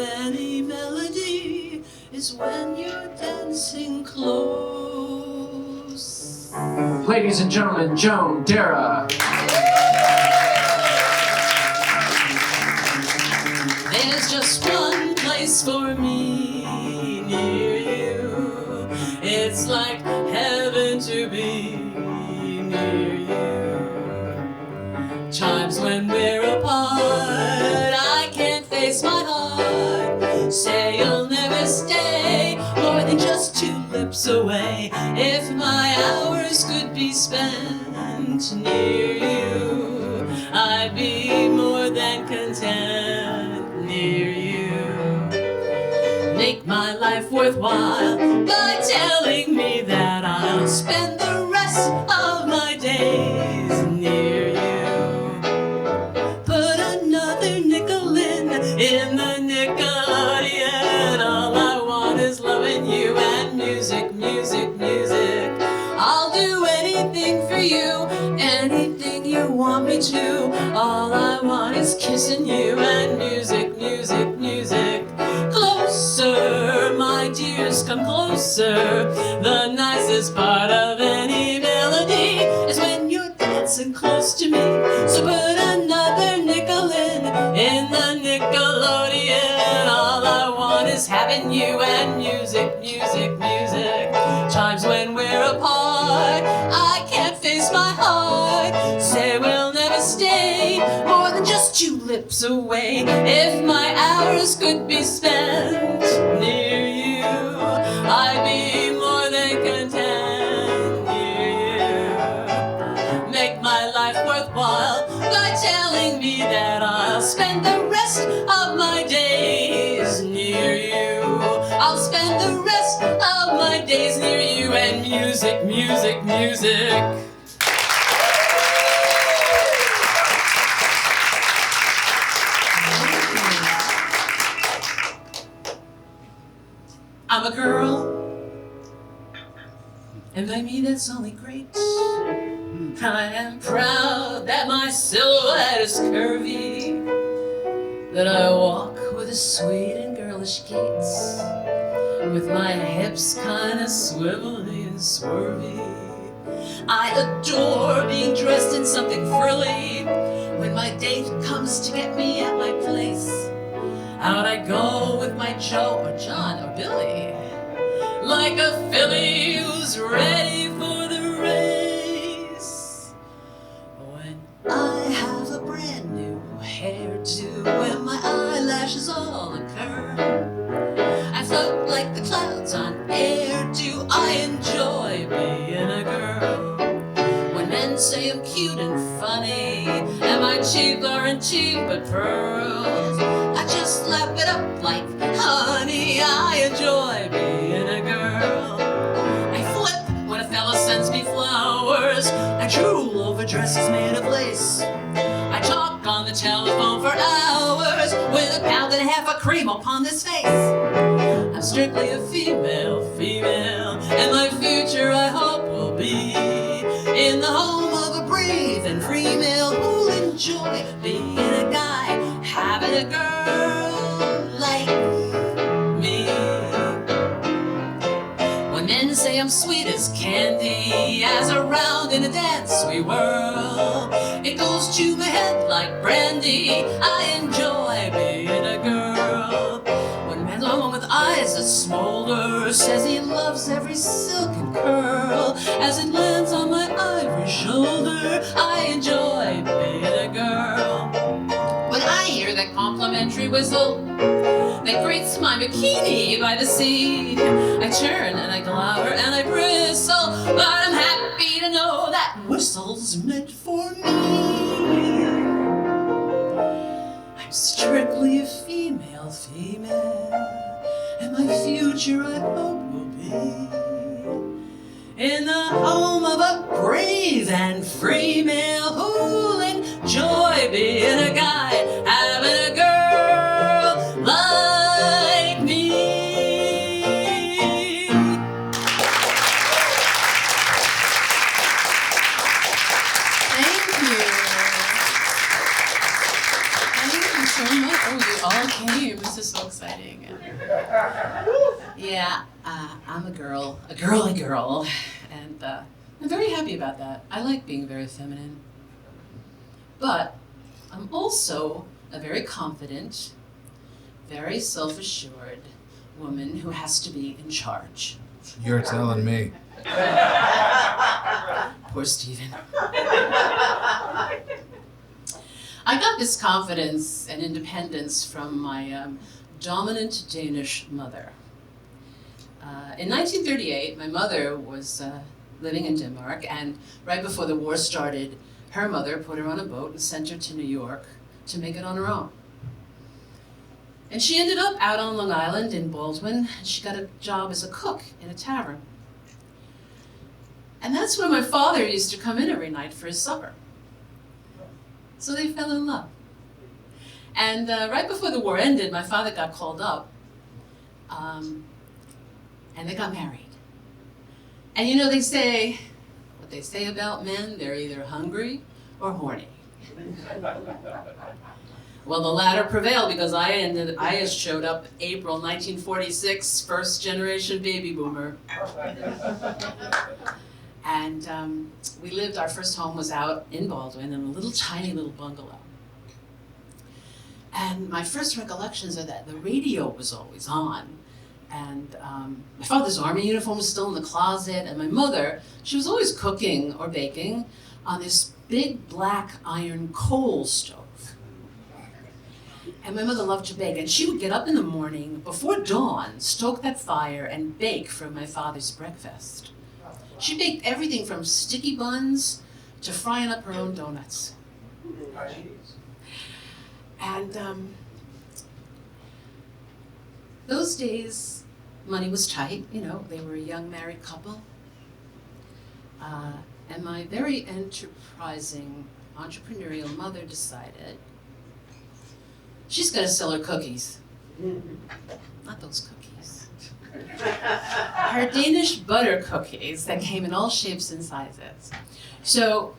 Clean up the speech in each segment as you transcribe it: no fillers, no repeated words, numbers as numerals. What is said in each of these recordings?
any melody is when you're dancing close. Ladies and gentlemen, Joan Darragh. There's just one place for me near you. It's like heaven to be near you. Times when we're apart, I can't face my heart. Say you'll never stay more than just 2 lips away. If my hours could be spent near you, I'd be more than content near you. Make my life worthwhile by telling me that I'll spend the rest of my days near you. Put another nickel in the Nickelodeon. All I want is loving you and music, music, music. I'll do anything for you, anything you want me to. All I want is kissing you and music, music, music. Closer, my dears, come closer. The nicest part of any melody is when you're dancing close to me. So put another nickel in the Nickelodeon. All I want is having you and music, music, music. Times when we're apart, I can't face my heart. Say we'll never stay more than just 2 lips away. If my hours could be spent near you, I'd be more than content near you. Make my life worthwhile by telling me that I'll spend the rest of my days near you. I'll spend the rest of my days near you and music, music, music. I'm a girl, and by me that's only great. I am proud that my silhouette is curvy, that I walk with a sweet and girlish gait, with my hips kinda swivelly and swervy. I adore being dressed in something frilly. When my date comes to get me at my place, out I go with my Joe or John or Billy, like a filly who's ready for the race. When I have a brand new hairdo and my eyelashes all occur, I float like the clouds on air. Do I enjoy being a girl? When men say I'm cute and funny, and my teeth aren't teeth but pearls, I just lap it up like honey. I enjoy being a girl. I flip when a fella sends me flowers. I drool over dresses made of lace. I talk on the telephone for hours with a pound and a half of cream upon this face. I'm strictly a female, and my future I hope will be in the home of a brave and free male who'll enjoy being a guy, having a girl like me. When men say I'm sweet as candy, as around in a dance we whirl, it goes to my head like brandy. I enjoy being a girl. When man's a woman with eyes that smolder says he loves every silken curl as it lands on my ivory shoulder, I enjoy being a girl. When I hear that complimentary whistle that greets my bikini by the sea, I turn and I glower and I bristle, but I'm happy to know that whistle's meant for me. I'm strictly a female, and my future I hope will be in the home of a brave and free male who'll enjoy being a guy, having a girl like me. Thank you. Thank you so much. Oh, you all came. This is so exciting. Yeah, I'm a girly girl, and I'm very happy about that. I like being very feminine. But I'm also a very confident, very self-assured woman who has to be in charge. You're telling me. Poor Stephen. I got this confidence and independence from my dominant Danish mother. In 1938, my mother was living in Denmark, and right before the war started, her mother put her on a boat and sent her to New York to make it on her own. And she ended up out on Long Island in Baldwin, and she got a job as a cook in a tavern. And that's where my father used to come in every night for his supper. So they fell in love. And right before the war ended, my father got called up, and they got married. And you know, what they say about men, they're either hungry or horny. Well, the latter prevailed because I showed up April 1946, first generation baby boomer. And our first home was out in Baldwin in a little tiny little bungalow. And my first recollections are that the radio was always on. And my father's army uniform was still in the closet. And my mother, she was always cooking or baking on this big black iron coal stove. And my mother loved to bake. And she would get up in the morning before dawn, stoke that fire, and bake for my father's breakfast. She baked everything from sticky buns to frying up her own donuts. And those days, money was tight, you know, they were a young married couple. And my very enterprising, entrepreneurial mother decided she's gonna sell her cookies. Not those cookies. Her Danish butter cookies that came in all shapes and sizes. So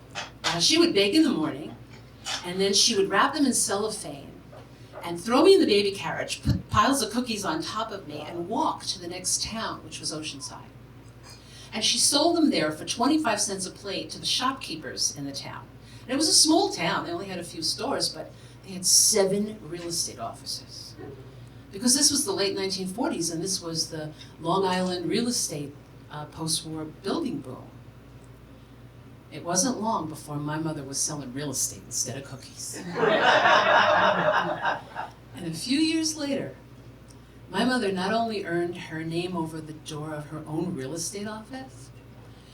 she would bake in the morning, and then she would wrap them in cellophane and throw me in the baby carriage, put piles of cookies on top of me, and walk to the next town, which was Oceanside. And she sold them there for 25 cents a plate to the shopkeepers in the town. And it was a small town. They only had a few stores, but they had 7 real estate offices. Because this was the late 1940s, and this was the Long Island real estate post-war building boom. It wasn't long before my mother was selling real estate instead of cookies. And a few years later, my mother not only earned her name over the door of her own real estate office,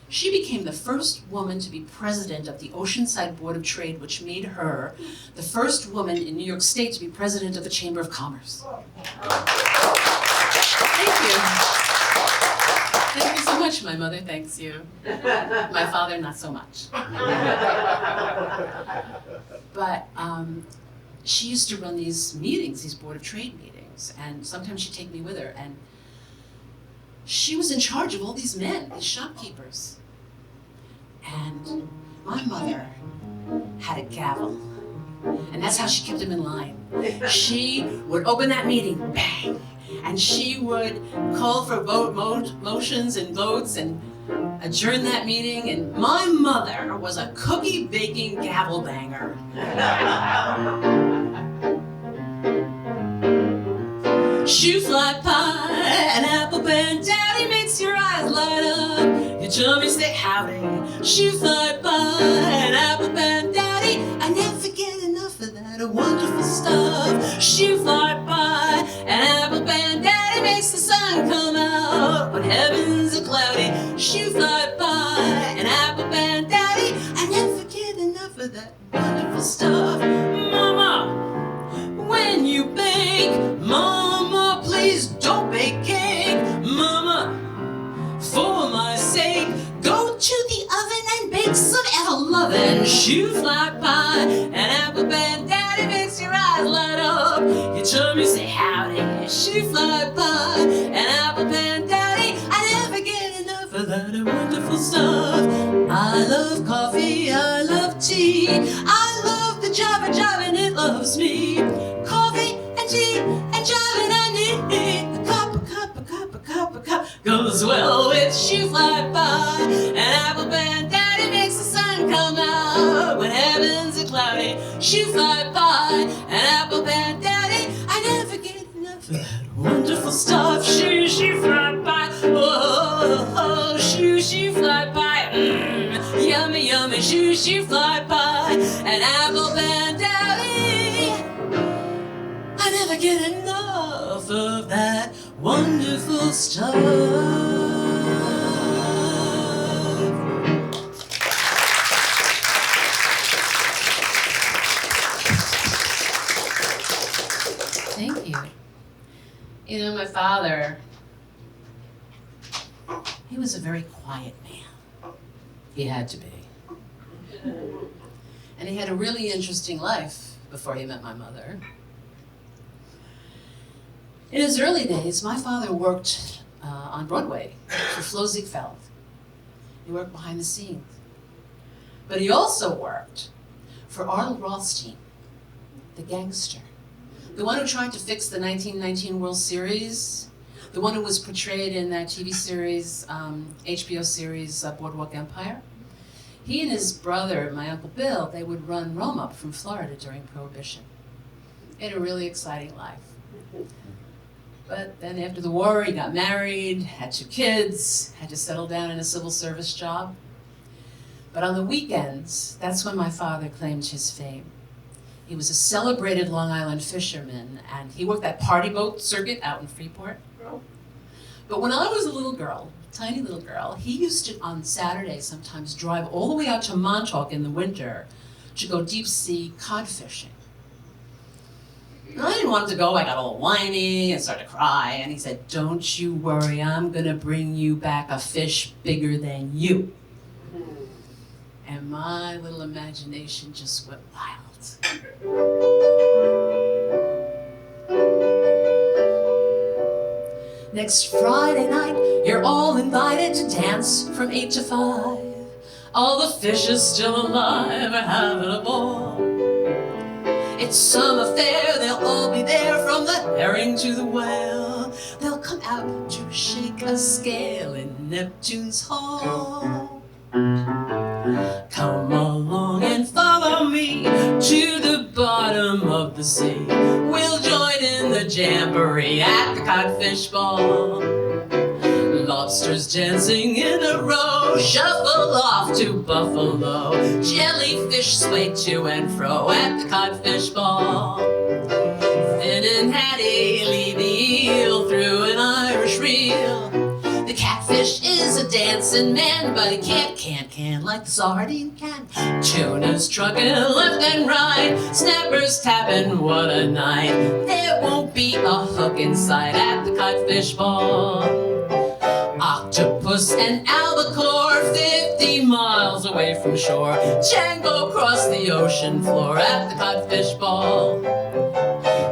she became the first woman to be president of the Oceanside Board of Trade, which made her the first woman in New York State to be president of the Chamber of Commerce. Thank you. Thank you so much, my mother thanks you. My father, not so much. But she used to run these meetings, these Board of Trade meetings, and sometimes she'd take me with her, and she was in charge of all these men, these shopkeepers. And my mother had a gavel, and that's how she kept them in line. She would open that meeting, bang, and she would call for motions and votes and adjourn that meeting, and my mother was a cookie-baking gavel banger. Shoe fly pie and apple pan daddy makes your eyes light up. Your chummy say howdy. Shoe fly pie and apple pan daddy, I never get enough of that wonderful stuff. Shoe fly pie and apple pan daddy makes the sun come out when heavens are cloudy. Shoe fly pie and apple pan daddy, I never get enough of that wonderful stuff. Mama, when you bake, Mama, please don't bake cake. Mama, for my sake, go to the oven and bake some ever-loving shoe fly pie and apple pan daddy makes your eyes light up. Your chummy say howdy. Shoe fly pie and apple pan daddy, I never get enough of that wonderful stuff. I love coffee, I love tea, I love the Java and it loves me. Coffee and tea and jiving I need. A cup goes well with shoe fly by. An apple band daddy makes the sun come out when heavens are cloudy. Shoe fly by. An apple band daddy, I never get enough of that wonderful stuff. Shoe fly by. Oh, shoe fly by. Yummy, shoe fly by. An apple band daddy, I never get enough of that wonderful stuff. Thank you. You know, my father, he was a very quiet man. He had to be. And he had a really interesting life before he met my mother. In his early days, my father worked on Broadway for Flo Ziegfeld. He worked behind the scenes. But he also worked for Arnold Rothstein, the gangster, the one who tried to fix the 1919 World Series, the one who was portrayed in that TV series, HBO series, Boardwalk Empire. He and his brother, my Uncle Bill, they would run romp from Florida during Prohibition. He had a really exciting life. But then after the war, he got married, had 2 kids, had to settle down in a civil service job. But on the weekends, that's when my father claimed his fame. He was a celebrated Long Island fisherman, and he worked that party boat circuit out in Freeport. But when I was a little girl, tiny little girl, he used to, on Saturdays, sometimes drive all the way out to Montauk in the winter to go deep sea cod fishing. And I didn't want him to go. I got all whiny and started to cry. And he said, "Don't you worry, I'm gonna bring you back a fish bigger than you." And my little imagination just went wild. Next Friday night, you're all invited to dance from 8 to 5. All the fish is still alive are having a ball. It's some affair, they'll all be there, from the herring to the whale. They'll come out to shake a scale in Neptune's hall. Come along and follow me to the bottom of the sea. We'll join in the jamboree at the codfish ball. Lobsters dancing in a row shuffle off to Buffalo. Jellyfish sway to and fro at the codfish ball. Finn and Hattie lead the eel through an Irish reel. The catfish is a dancing man, but he can't like the sardine can. Tuna's trucking left and right, snappers tapping, what a night. There won't be a hook in sight at the codfish ball. Octopus and albacore 50 miles away from shore. Django cross the ocean floor at the codfish ball.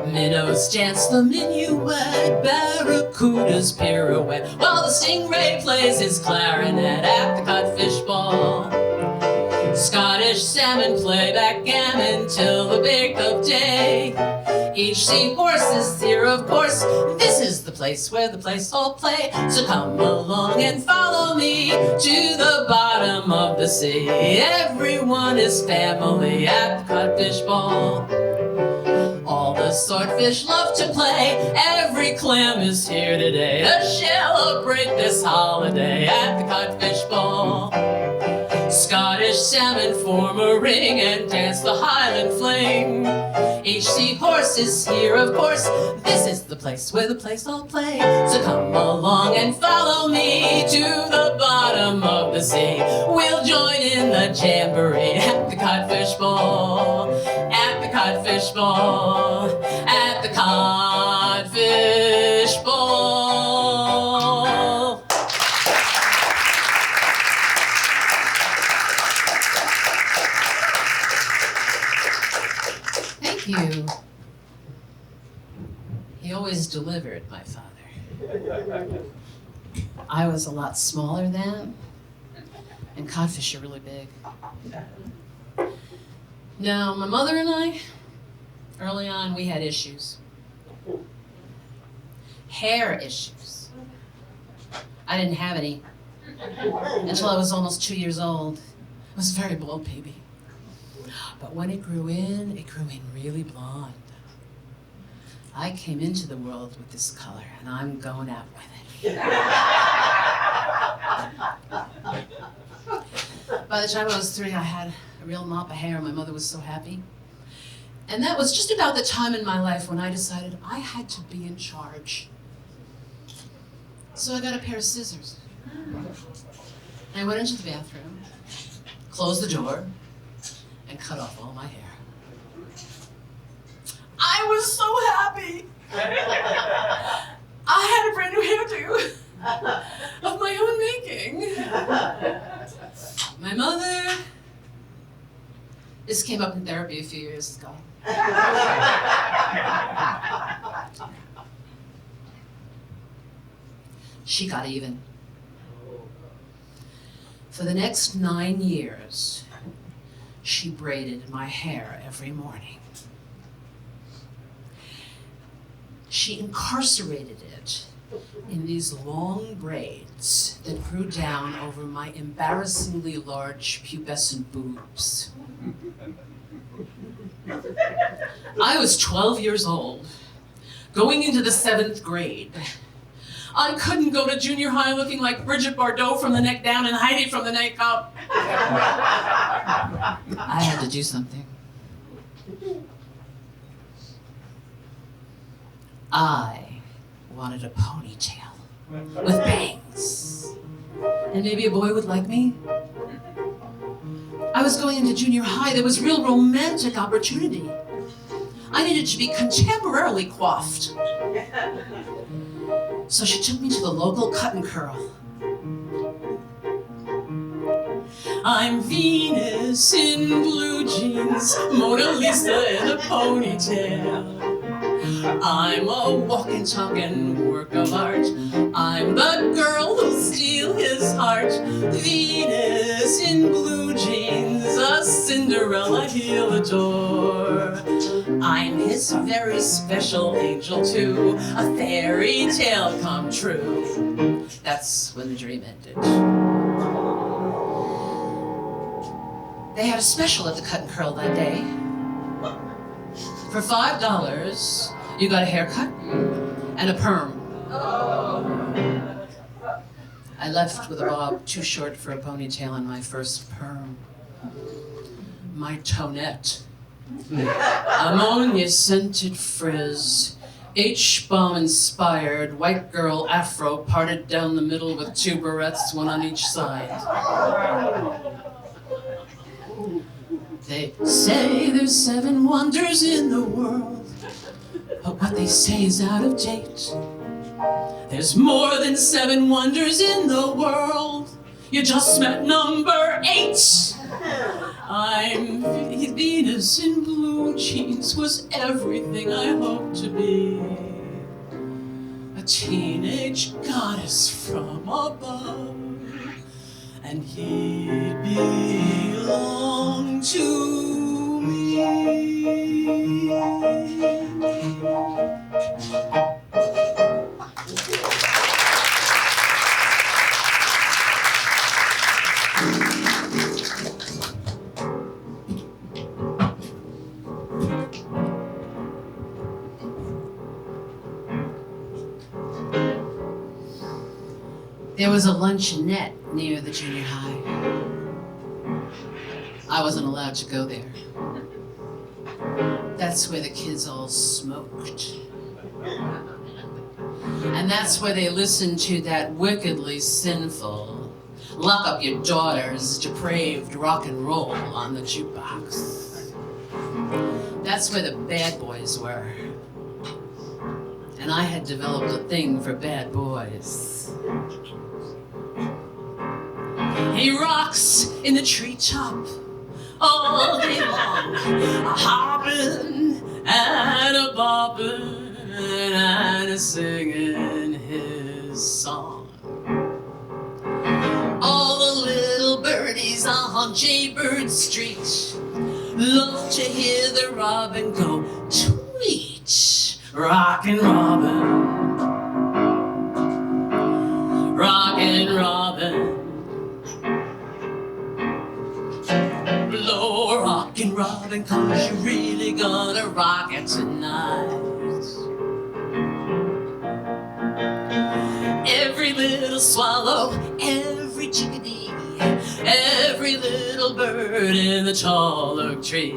Minnows dance the minuet, barracudas pirouette, while the stingray plays his clarinet at the codfish ball. Scottish salmon play backgammon till the break of day. Each seahorse is here, of course. This is the place where the place all play. So come along and follow me to the bottom of the sea. Everyone is family at the codfish ball. All the swordfish love to play. Every clam is here today to celebrate this holiday at the codfish ball. Scottish salmon form a ring and dance the Highland fling. Each seahorse is here, of course. This is the place where the place all play. So come along and follow me to the bottom of the sea. We'll join in the jamboree at the codfish ball. At the codfish ball. At the codfish ball. Thank you. He always delivered, my father. I was a lot smaller then, and codfish are really big. Now, my mother and I, early on, we had issues. hair issues. I didn't have any until I was almost 2 years old. I was a very bald baby. But when it grew in really blonde. I came into the world with this color, and I'm going out with it. By the time I was 3, I had a real mop of hair. My mother was so happy. And that was just about the time in my life when I decided I had to be in charge. So I got a pair of scissors. I went into the bathroom, closed the door, and cut off all my hair. I was so happy. I had a brand new hairdo of my own making. My mother, this came up in therapy a few years ago. She got even. For the next 9 years, she braided my hair every morning. She incarcerated it in these long braids that grew down over my embarrassingly large pubescent boobs. I was 12 years old, going into the 7th grade. I couldn't go to junior high looking like Bridget Bardot from the neck down and Heidi from the neck up. I had to do something. I wanted a ponytail with bangs. And maybe a boy would like me. I was going into junior high. There was real romantic opportunity. I needed to be contemporarily coiffed. So she took me to the local cut and curl. I'm Venus in blue jeans, Mona Lisa in a ponytail. I'm a walking, talking work of art. I'm the girl who'll steal his heart. Venus in blue jeans, a Cinderella he'll adore. I'm his very special angel too, a fairy tale come true. That's when the dream ended. They had a special at the cut and curl that day. For $5, you got a haircut and a perm. I left with a bob too short for a ponytail and my first perm. My tonette. Ammonia-scented frizz. H-bomb inspired white girl afro parted down the middle with 2 barrettes, 1 on each side. They say there's 7 wonders in the world, but what they say is out of date. There's more than 7 wonders in the world. You just met number 8. I'm Venus in blue jeans was everything I hoped to be. A teenage goddess from above, and he belonged to me. There was a luncheonette near the junior high. I wasn't allowed to go there. That's where the kids all smoked. And that's where they listened to that wickedly sinful, lock up your daughters, depraved rock and roll on the jukebox. That's where the bad boys were. And I had developed a thing for bad boys. He rocks in the treetop all day long, a hopping and a bopping and a singing his song. All the little birdies on Jaybird Street love to hear the robin go tweet, rockin' robin. Robin, 'cause you're really gonna rock it tonight. Every little swallow, every chickadee, every little bird in the tall oak tree,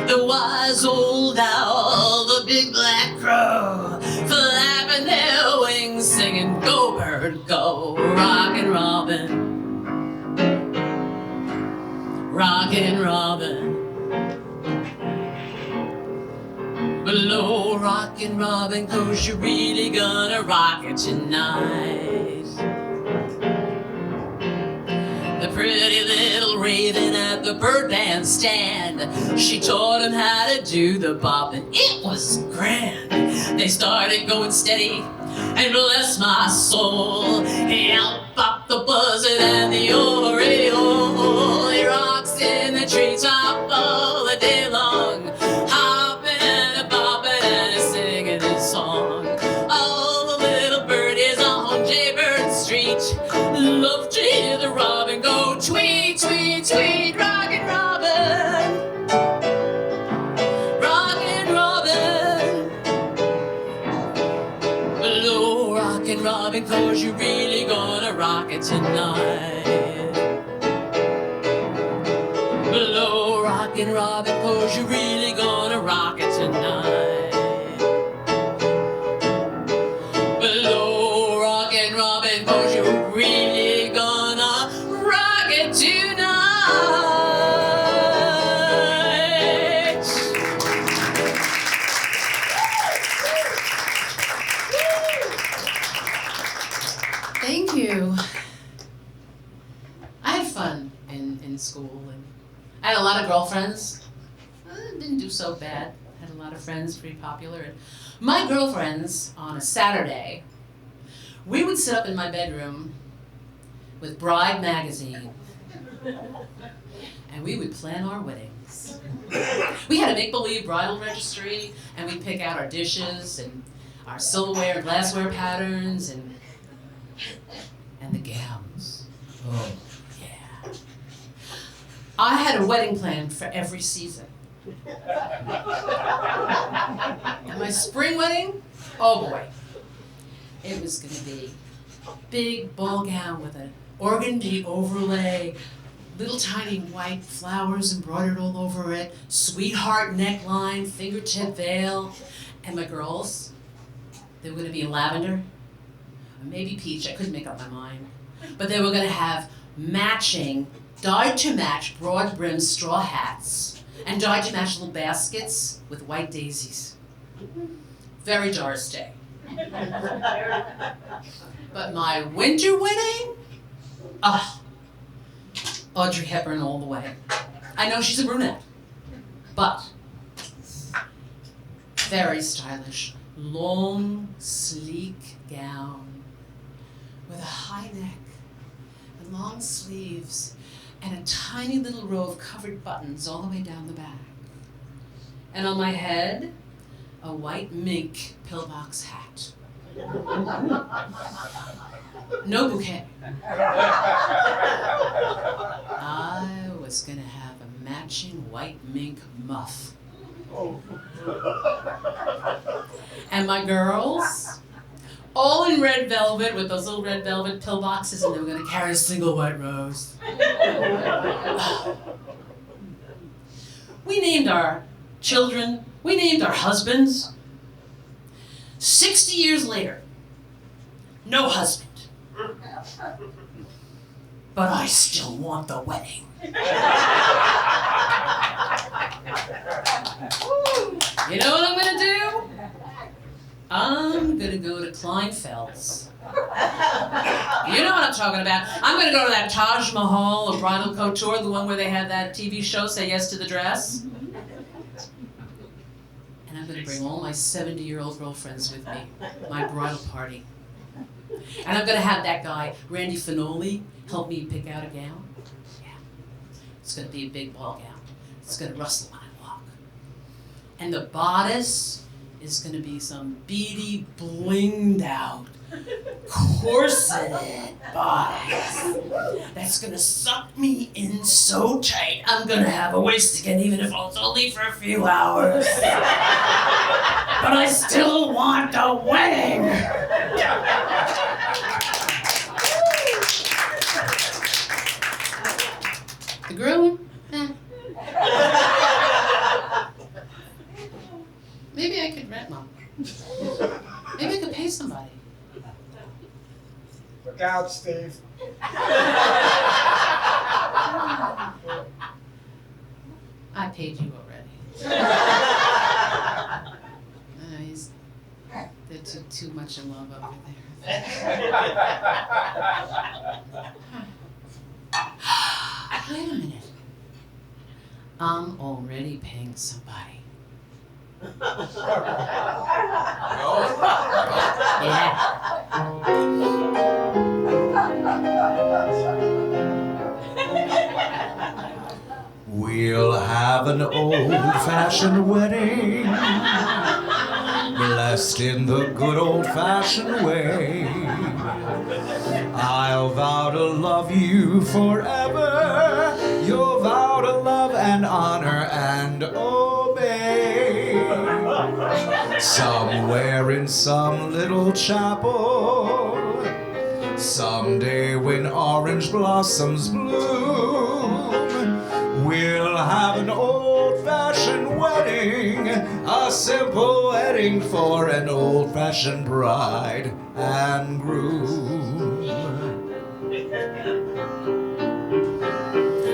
the wise old owl, the big black crow, flapping their wings, singing, go bird, go, rockin' Robin, rockin' Robin. Below rockin' Robin, 'cause you're really gonna rock it tonight. The pretty little raven at the bird bandstand, she taught him how to do the bop, and it was grand. They started going steady, and bless my soul, out popped the buzzard and the oriole. He rocks in the treetop all the day long, hopping and bopping and singing his song. All the little birdies on Jaybird Street love to hear the robin go tweet, tweet, tweet, rockin' Robin, rockin' Robin. Below rockin' Robin, 'cause you're really gonna rock it tonight. Below rockin' Robin, 'cause you're really gonna rock it tonight. Below rockin' Robin, 'cause you're really gonna rock it tonight. Thank you. I had fun in school, and I had a lot of girlfriends. Didn't do so bad. Had a lot of friends, pretty popular. And my girlfriends, on a Saturday, we would sit up in my bedroom with Bride magazine, and we would plan our weddings. We had a make-believe bridal registry, and we'd pick out our dishes and our silverware and glassware patterns and the gowns. Oh, yeah. I had a wedding plan for every season. And my spring wedding, oh boy, it was gonna be a big ball gown with an organdy overlay, little tiny white flowers embroidered all over it, sweetheart neckline, fingertip veil, and my girls, they were gonna be in lavender, or maybe peach, I couldn't make up my mind, but they were gonna have matching, dyed-to-match broad-brimmed straw hats, and dyed-to-match little baskets with white daisies. Very Doris Day. But my winter wedding? Audrey Hepburn all the way. I know she's a brunette, but very stylish. Long, sleek gown with a high neck and long sleeves and a tiny little row of covered buttons all the way down the back. And on my head, a white mink pillbox hat. No bouquet. I was gonna have a matching white mink muff. And my girls, all in red velvet with those little red velvet pillboxes, and they were gonna carry a single white rose. We named our children, we named our husbands. 60 years later, no husband. But I still want the wedding. You know what I'm gonna do? I'm gonna go to Kleinfeld's. You know what I'm talking about. I'm gonna go to that Taj Mahal of Bridal Couture, the one where they had that TV show, Say Yes to the Dress. And I'm gonna bring all my 70-year-old girlfriends with me, my bridal party. And I'm gonna have that guy, Randy Finoli, help me pick out a gown. Yeah. It's gonna be a big ball gown. It's gonna rustle when I walk. And the bodice is gonna be some beady, blinged out, corseted bodice that's gonna suck me in so tight I'm gonna have a waist again, even if it's only for a few hours. But I still want a wedding. The groom? Maybe I could rent one. Maybe I could pay somebody. Look out, Steve. I paid you already. They're too much in love over there. Wait a minute. I'm already paying somebody. Yeah. We'll have an old-fashioned wedding, blessed in the good old-fashioned way. I'll vow to love you forever. You'll vow to love and honor and obey. Somewhere in some little chapel, someday when orange blossoms bloom, we'll have an old-fashioned wedding, a simple wedding for an old-fashioned bride and groom.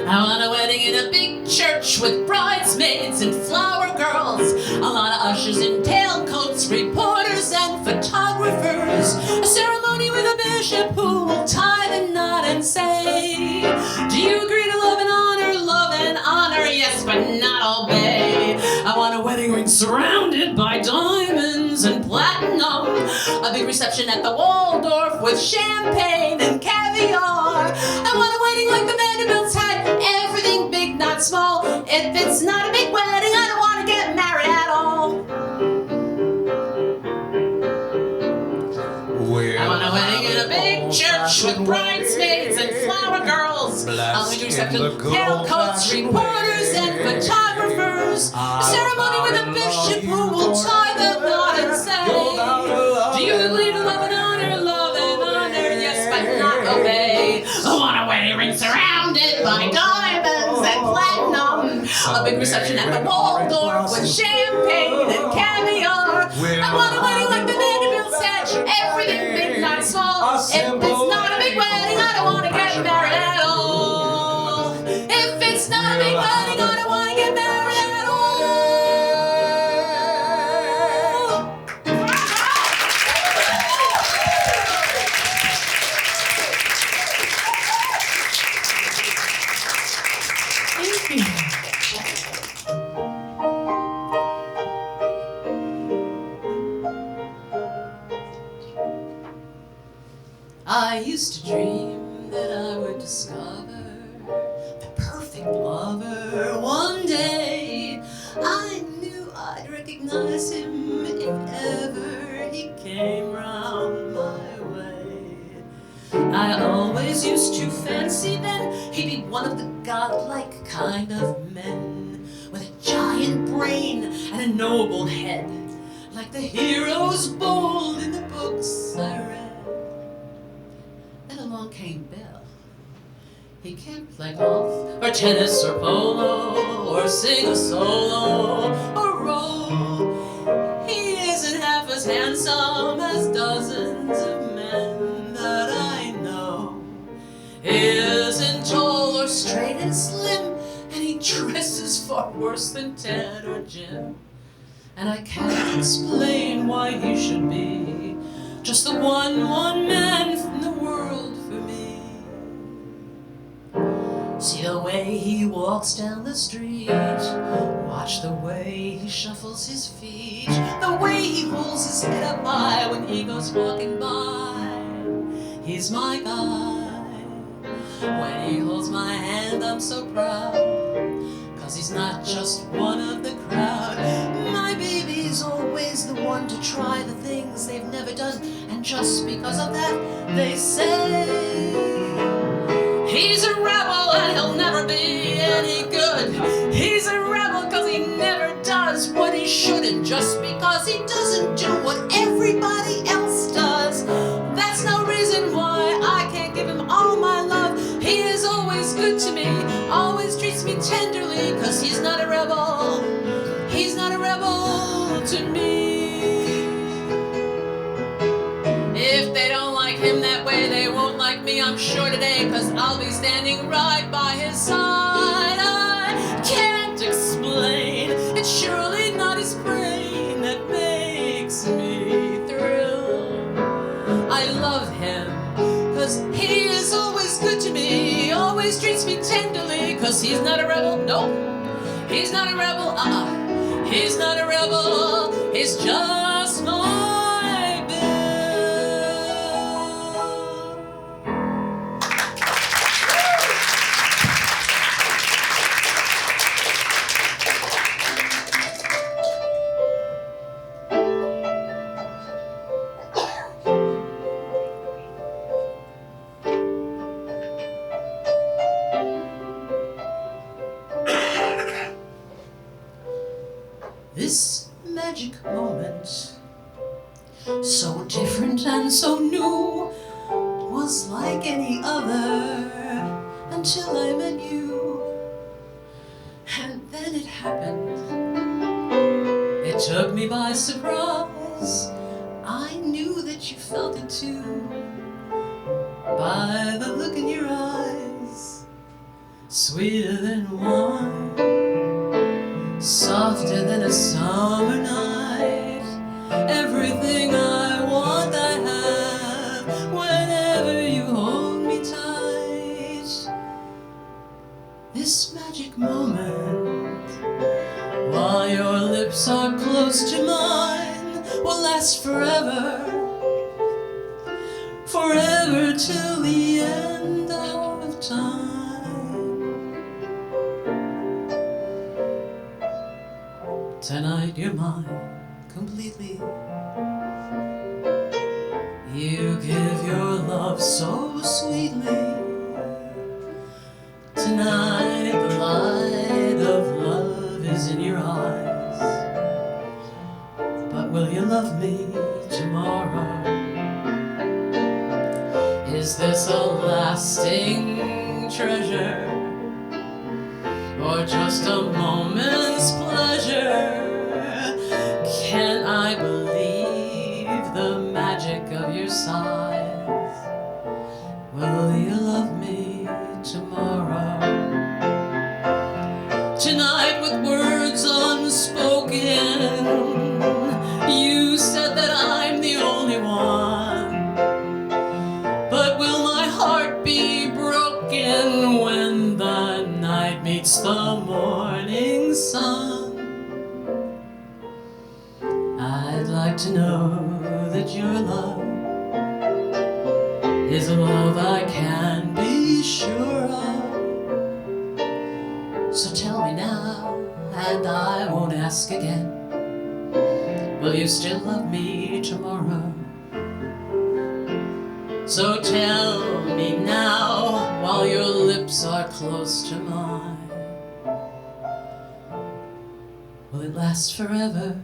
I want a wedding in a big church with bridesmaids and flower girls, a lot of ushers in tailcoats, reporters and photographers, a ceremony with a bishop who will tie the knot and say, do you agree to love and honor, yes, but not obey. I want a wedding ring surrounded by diamonds and platinum, a big reception at the Waldorf with champagne and caviar. I want a wedding like the Vanderbilts had, everything big, not small. If it's not a big wedding, I don't want to get married at all. I want a wedding in a big church with bridesmaids and flower girls, a big reception, tailcoats, reporters and photographers, a ceremony with a bishop who will tie the knot and say, do you agree to love and honor, yes, but not obey. I want a wedding ring surrounded by diamonds and platinum, a big reception at the Waldorf with champagne and caviar. I want a wedding like the Vanderbilts had, everything big, not small. If it's not a big wedding, I don't want to get married at all. If it's not a big wedding, I don't want to get married at all. Thank you. I used to dream that I would discover the perfect lover one day. I knew I'd recognize him if ever he came round my way. I always used to fancy then he'd be one of the godlike kind of men, with a giant brain and a noble head, like the heroes bold in the books I read. Then along came Bill. He can't play golf, or tennis, or polo, or sing a solo, or roll. He isn't half as handsome as dozens of men that I know. He isn't tall or straight and slim, and he dresses far worse than Ted or Jim. And I can't explain why he should be just the one man from the world for me. See the way he walks down the street, watch the way he shuffles his feet, the way he holds his head up high when he goes walking by. He's my guy. When he holds my hand, I'm so proud, 'cause he's not just one of the crowd. My baby's always the one to try the things they've never done, and And just because of that, they say he's a rebel and he'll never be any good. He's a rebel because he never does what he should, and just because he doesn't do what everybody else does, that's no reason why I can't give him all my love. He is always good to me, always treats me tenderly, because he's not a rebel. He's not a rebel to me. If they don't like him that way, they won't like me, I'm sure, today, because I'll be standing right by his side. I can't explain, it's surely not his brain that makes me thrill. I love him, because he is always good to me, always treats me tenderly, because he's not a rebel, nope. He's not a rebel, he's not a rebel, he's just my bill. This magic moment, so different and so new, was like any other until I met you. And then it happened. It took me by surprise. I knew that you felt it too, by the look in your eyes, sweeter than wine, softer than a summer night. Everything I want I have whenever you hold me tight. This magic moment, while your lips are close to mine, will last forever, forever till the end of time. Tonight you're mine completely. You give your love so sweetly. Tonight the light of love is in your eyes. But will you love me tomorrow? Is this a lasting treasure, or just a moment's pleasure? Can I believe the magic of your sighs? Will you love me tomorrow? Tonight with words unspoken, you said that I'm the only one. But will my heart be broken when the night meets the morning sun? I'd like to know that your love is a love I can be sure of. So tell me now, and I won't ask again, will you still love me tomorrow? So tell me now, while your lips are close to mine, will it last forever,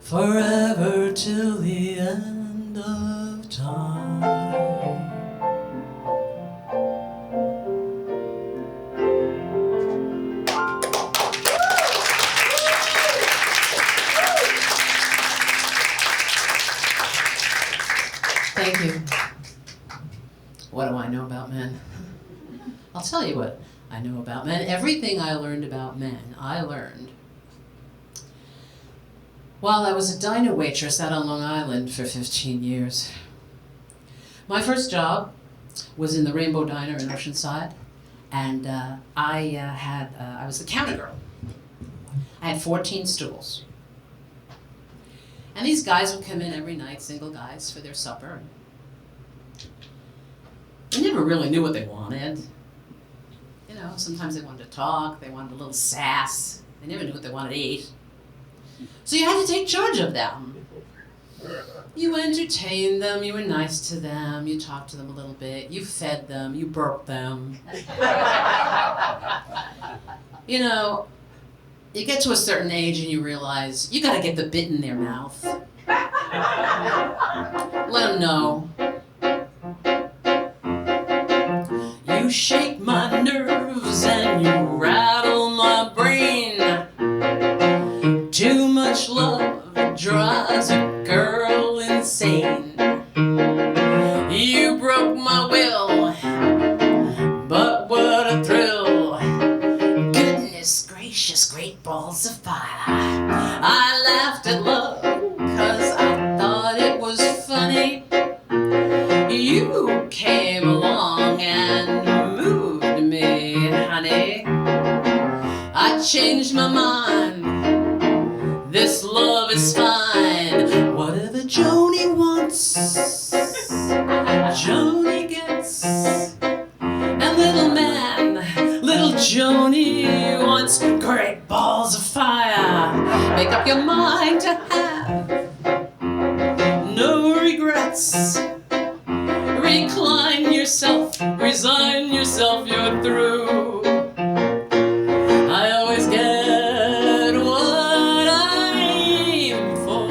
forever till the end of time? Thank you. What do I know about men? I'll tell you what I know about men. Everything I learned about men, I learned while I was a diner waitress out on Long Island for 15 years. My first job was in the Rainbow Diner in Oceanside, and I was the counter girl. I had 14 stools. And these guys would come in every night, single guys, for their supper. They never really knew what they wanted. You know, sometimes they wanted to talk, they wanted a little sass. They never knew what they wanted to eat. So you had to take charge of them. You entertained them, you were nice to them, you talked to them a little bit, you fed them, you burped them. You know, you get to a certain age and you realize you gotta get the bit in their mouth. Let them know. You shake my nerves and you rattle my brain. Too much love drives a girl insane. You broke my will, but what a thrill. Goodness gracious, great balls of fire. I laughed at love 'cause I thought it was funny. You came along and moved me, honey. I changed my mind. This love is fine. Whatever Joni wants, Joni gets. And little man, little Joni wants great balls of fire. Make up your mind to have no regrets. Recline yourself, resign yourself, you're through. I always get what I aim for,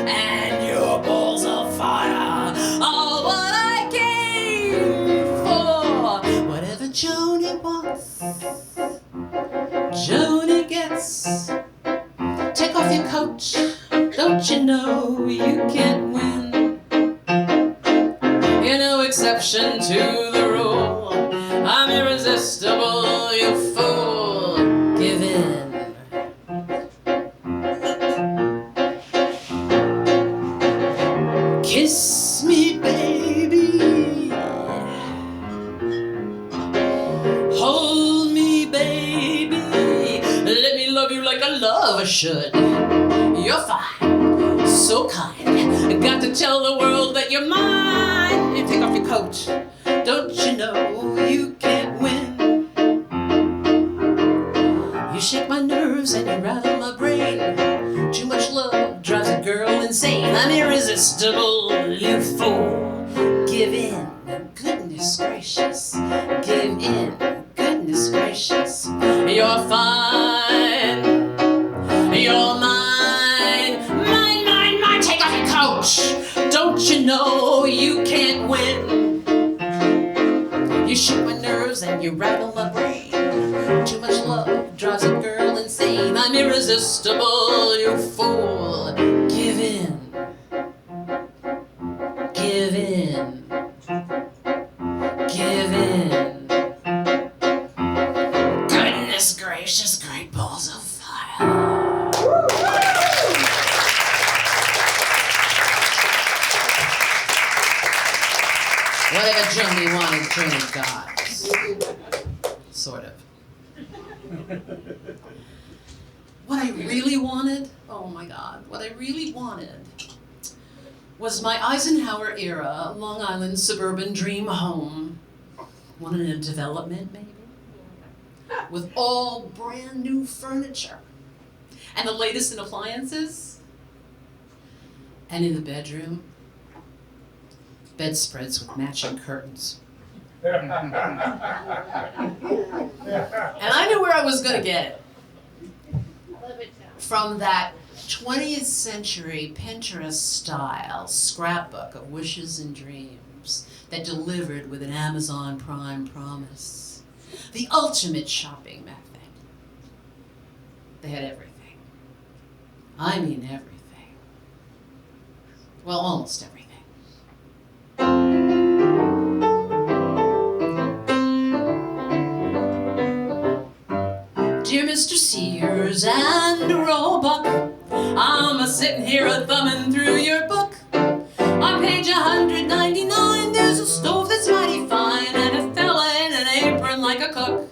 and your balls of fire are what I came for. Whatever Joni wants, Joni gets. Take off your coat, don't you know you can't win? You're no exception to the rule. I'm irresistible, you fool. Give in. Kiss me, baby. Hold me, baby. Let me love you like a lover should. You're fine, so kind. Got to tell the world that you're mine. You take off your coat. Don't you know you can't win? You shake my nerves and you rattle my brain. Too much love drives a girl insane. I'm irresistible, you fool. Give in, goodness gracious. Give in, goodness gracious. You're fine. You're mine. Mine, mine, mine. Take off your coat. Don't you know you can't win? You shake my nerves and you rattle my brain. Too much love drives a girl insane. I'm irresistible, you fool. Give in. Give in. Give in. Goodness gracious, great balls of fire. Whatever Joni wanted, Joni got. Sort of. What I really wanted, oh my God, what I really wanted was my Eisenhower-era Long Island suburban dream home. Wanted a development, maybe, with all brand new furniture and the latest in appliances. And in the bedroom, bedspreads with matching curtains. And I knew where I was gonna get it. From that 20th century Pinterest style scrapbook of wishes and dreams that delivered with an Amazon Prime promise. The ultimate shopping method. They had everything. I mean everything. Well, almost everything. Dear Mr. Sears and Roebuck, I'm a-sitting here a-thumbing through your book. On page 199, there's a stove that's mighty fine and a fella in an apron like a cook.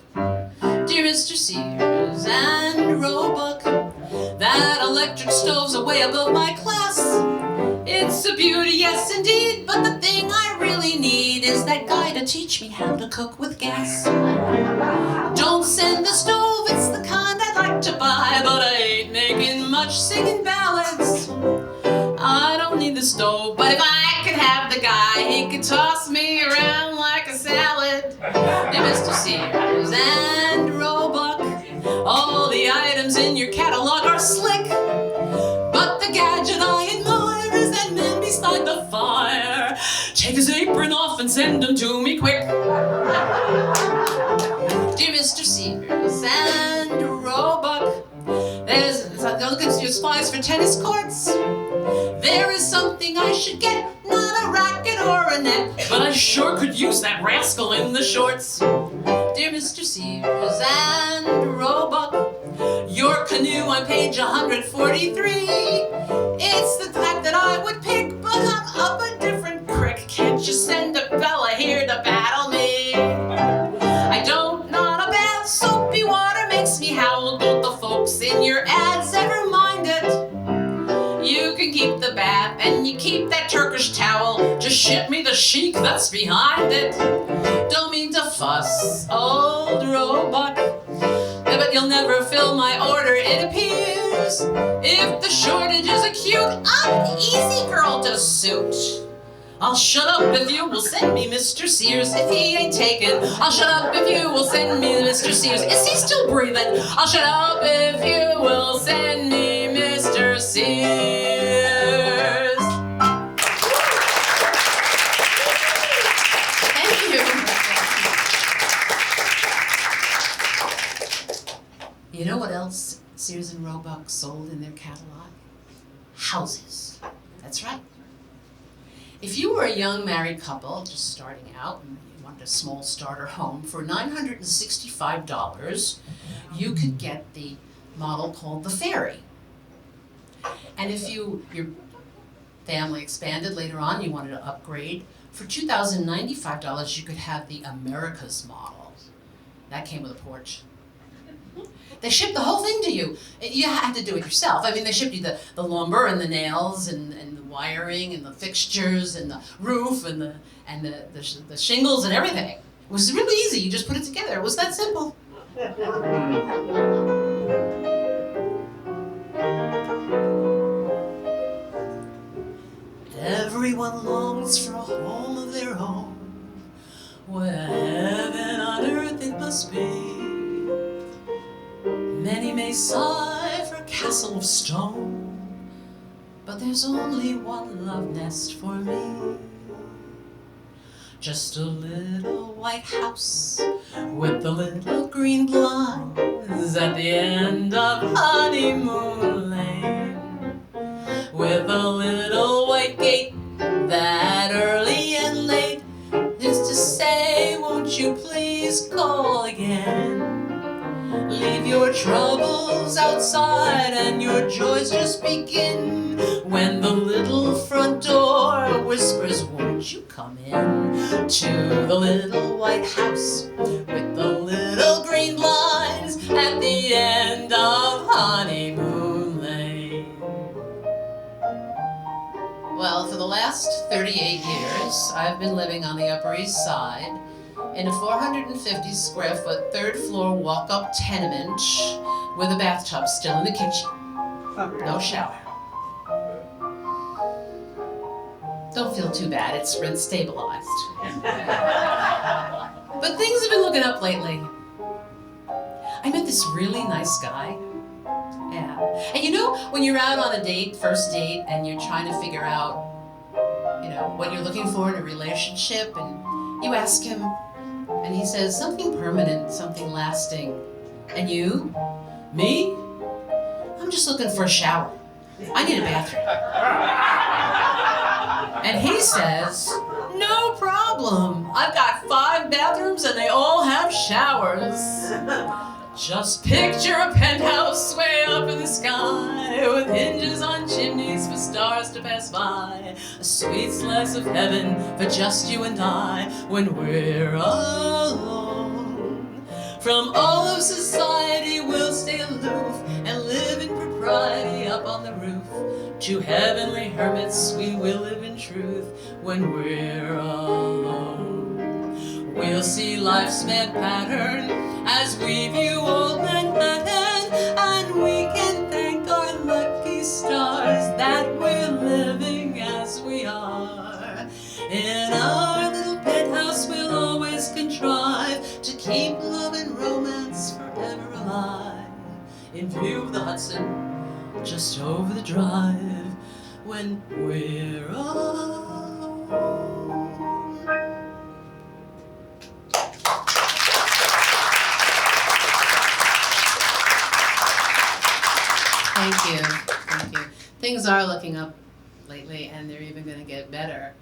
Dear Mr. Sears and Roebuck, that electric stove's way above my class. It's a beauty, yes indeed, but the thing I really need is that guy to teach me how to cook with gas. Don't send the stove, it's the kind I'd like to buy, but I ain't making much singing ballads. I I could have the guy, he could toss me around like a salad. Dear Mr. Sears and Roebuck, all the items in your catalog are slick, but the gadget I admire is that man beside the fire. Take his apron off and send him to me quick. Dear Mr. Sears and Roebuck, look at your supplies for tennis courts. There is something I should get, not a racket or a net, but I sure could use that rascal in the shorts. Dear Mr. Sears and Roebuck, your canoe on page 143. It's the type that I would pick, but I'm up a different creek. Can't you send a fella here to battle me? I don't know about soapy water, makes me howl. Don't the folks in your ads ever mind it? You can keep the bath and you keep that Turkish towel. Just ship me the chic that's behind it. Don't mean to fuss, old Roebuck, but you'll never fill my order, it appears. If the shortage is acute, I'm an easy girl to suit. I'll shut up if you will send me Mr. Sears. If he ain't taken, I'll shut up if you will send me Mr. Sears. Is he still breathing? I'll shut up if you will send me Mr. Sears. Thank you. You know what else Sears and Roebuck sold in their catalog? Houses. That's right. If you were a young married couple just starting out and you wanted a small starter home, for $965, you could get the model called the Fairy. And if your family expanded later on, you wanted to upgrade, for $2,095, you could have the America's model. That came with a porch. They shipped the whole thing to you. You had to do it yourself. I mean, they shipped you the lumber and the nails and the wiring and the fixtures and the roof and the shingles and everything. It was really easy. You just put it together. It was that simple. Everyone longs for a home of their own, where heaven on earth it must be. Many may sigh for a castle of stone, but there's only one love nest for me. Just a little white house with the little green blinds at the end of honeymoon lane, with a little white gate that early and late is to say, won't you please call again? Leave your troubles outside and your joys just begin when the little front door whispers, won't you come in to the little white house with the little green blinds at the end of honeymoon lane. Well, for the last 38 years, I've been living on the Upper East Side in a 450 square foot third floor walk-up tenement with a bathtub still in the kitchen. No shower. Don't feel too bad, it's rent stabilized. But things have been looking up lately. I met this really nice guy. Yeah. And you know, when you're out on a date, first date, and you're trying to figure out, what you're looking for in a relationship, and you ask him, and he says, something permanent, something lasting. And you? Me? I'm just looking for a shower. I need a bathroom. And he says, no problem. I've got 5 bathrooms and they all have showers. Just picture a penthouse way up in the sky with hinges on chimneys for stars to pass by. A sweet slice of heaven for just you and I when we're alone. From all of society we'll stay aloof and live in propriety up on the roof. 2 heavenly hermits we will live in truth when we're alone. We'll see life's mad pattern as we view old Manhattan, and we can thank our lucky stars that we're living as we are. In our little penthouse we'll always contrive to keep love and romance forever alive. In view of the Hudson, just over the drive, when we're alone. Thank you, thank you. Things are looking up lately, and they're even gonna get better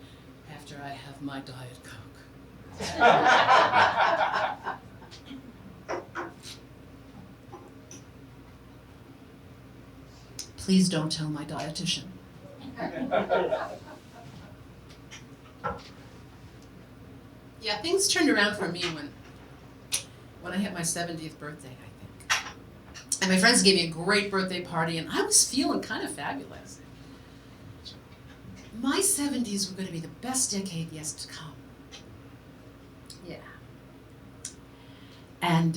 after I have my Diet Coke. Please don't tell my dietitian. Yeah, things turned around for me when I hit my 70th birthday, I think. And my friends gave me a great birthday party, and I was feeling kind of fabulous. My 70s were going to be the best decade yet to come. Yeah. And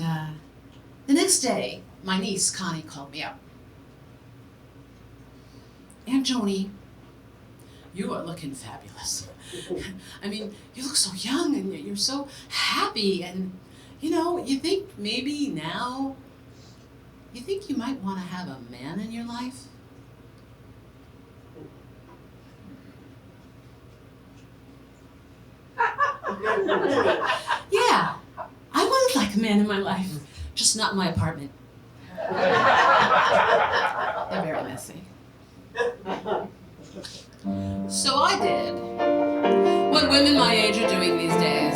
the next day, my niece, Connie, called me up. Aunt Joni, you are looking fabulous. I mean, you look so young and you're so happy, and you know, you think maybe now, you think you might want to have a man in your life? Yeah, I would like a man in my life, just not in my apartment. They're very messy. So I did what women my age are doing these days.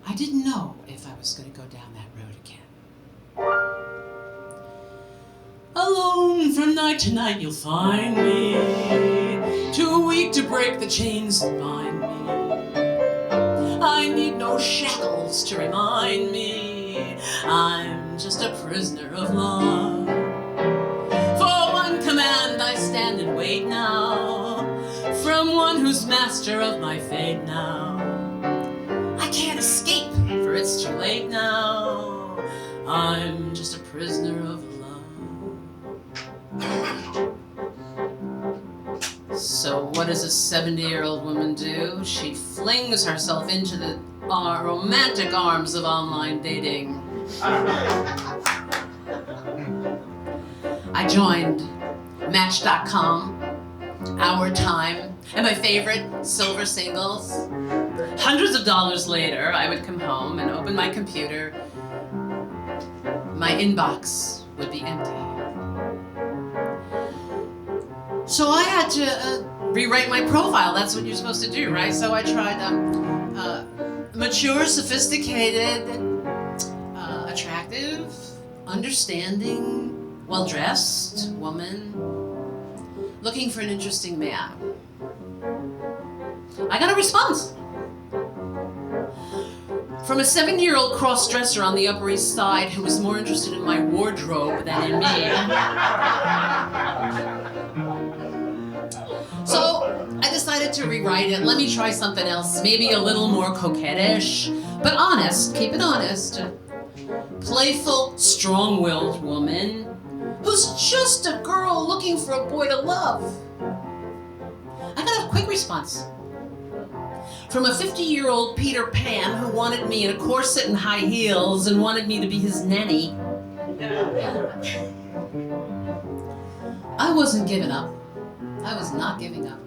I didn't know if I was going to go down that road again. Alone from night to night you'll find me, too weak to break the chains that bind me. I need no shackles to remind me I'm just a prisoner of love. For one command I stand and wait now, from one who's master of my fate now. I can't escape, for it's too late now. I'm just a prisoner of love. So what does a 70-year-old woman do? She flings herself into the romantic arms of online dating. I joined Match.com, Our Time, and my favorite, Silver Singles. Hundreds of dollars later, I would come home and open my computer. My inbox would be empty. So I had to rewrite my profile. That's what you're supposed to do, right? So I tried mature, sophisticated, attractive, understanding, well-dressed woman, looking for an interesting man. I got a response from a 70-year-old cross-dresser on the Upper East Side who was more interested in my wardrobe than in me. So I decided to rewrite it. Let me try something else, maybe a little more coquettish, but honest, keep it honest. A playful, strong-willed woman who's just a girl looking for a boy to love. I got a quick response from a 50-year-old Peter Pan who wanted me in a corset and high heels and wanted me to be his nanny. I wasn't giving up. I was not giving up.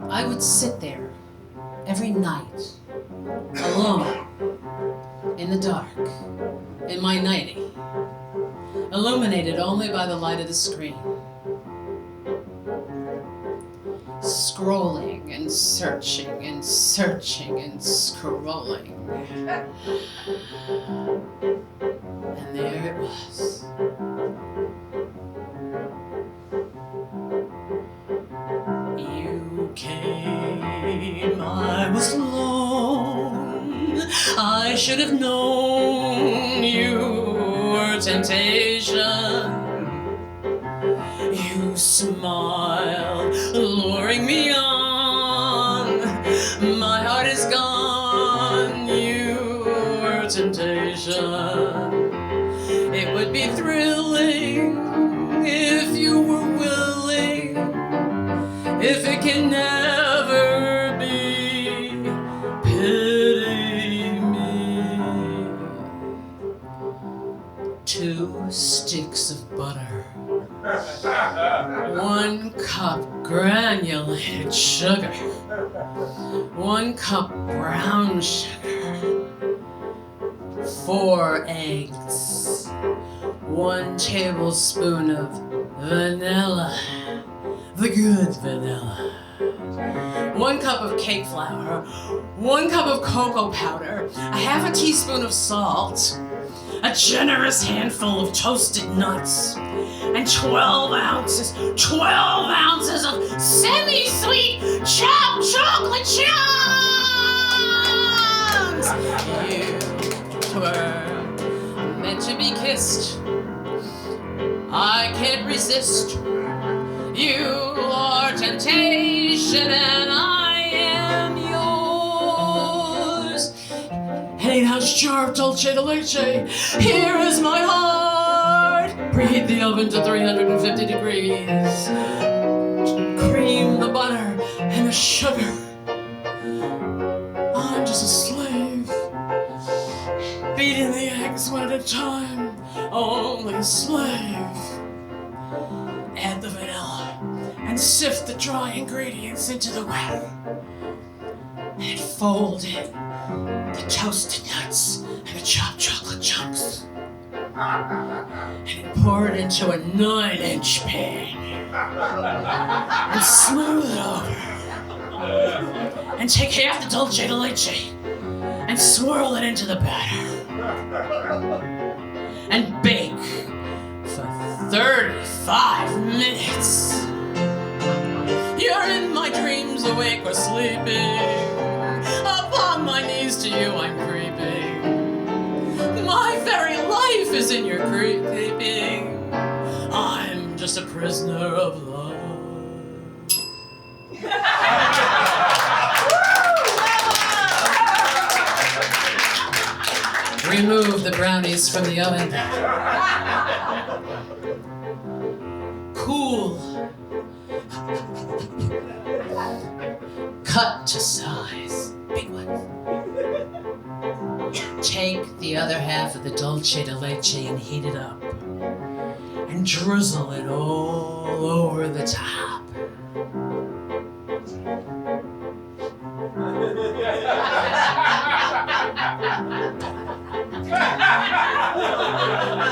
I would sit there every night, alone, in the dark, in my nightie, illuminated only by the light of the screen, scrolling and searching and searching and scrolling. And there it was. You came, I was alone. I should have known you were temptation. You smile, luring me on. My heart is gone. You were temptation. It would be thrilling if you were willing, if it can never be. Pity me. 2 sticks of butter, 1 cup granulated sugar, 1 cup brown sugar, 4 eggs, 1 tablespoon of vanilla, the good vanilla, 1 cup of cake flour, 1 cup of cocoa powder, a half a teaspoon of salt, a generous handful of toasted nuts, and 12 ounces of semi-sweet chopped chocolate chunks. You were meant to be kissed. I can't resist. You are temptation and I am yours. An 8-ounce jar of dulce de leche. Here is my heart. Preheat the oven to 350 degrees. Cream the butter and the sugar. I'm just a slave, beating the eggs one at a time. Only a slave. Add the vanilla and sift the dry ingredients into the wet. And fold in the toasted nuts and the chopped chocolate chunks. And pour it into a 9-inch pan. And smooth it over. And take half the dulce de leche and swirl it into the batter. And bake for 35 minutes. You're in my dreams, awake or sleeping. Upon my knees to you I'm creeping. My very life is in your creeping. I'm just a prisoner of love. Remove the brownies from the oven. Cool. Cut to size. Big one. Take the other half of the dulce de leche and heat it up. And drizzle it all over the top.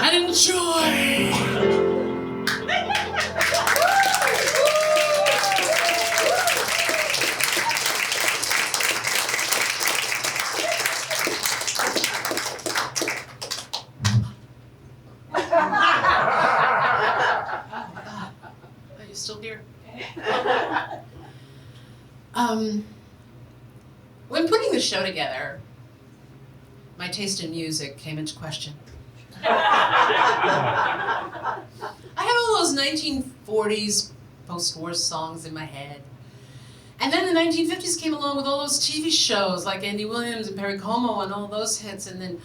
And enjoy! Are you still here? When putting the show together, my taste in music came into question. I had all those 1940s post-war songs in my head. And then the 1950s came along with all those TV shows like Andy Williams and Perry Como and all those hits, and then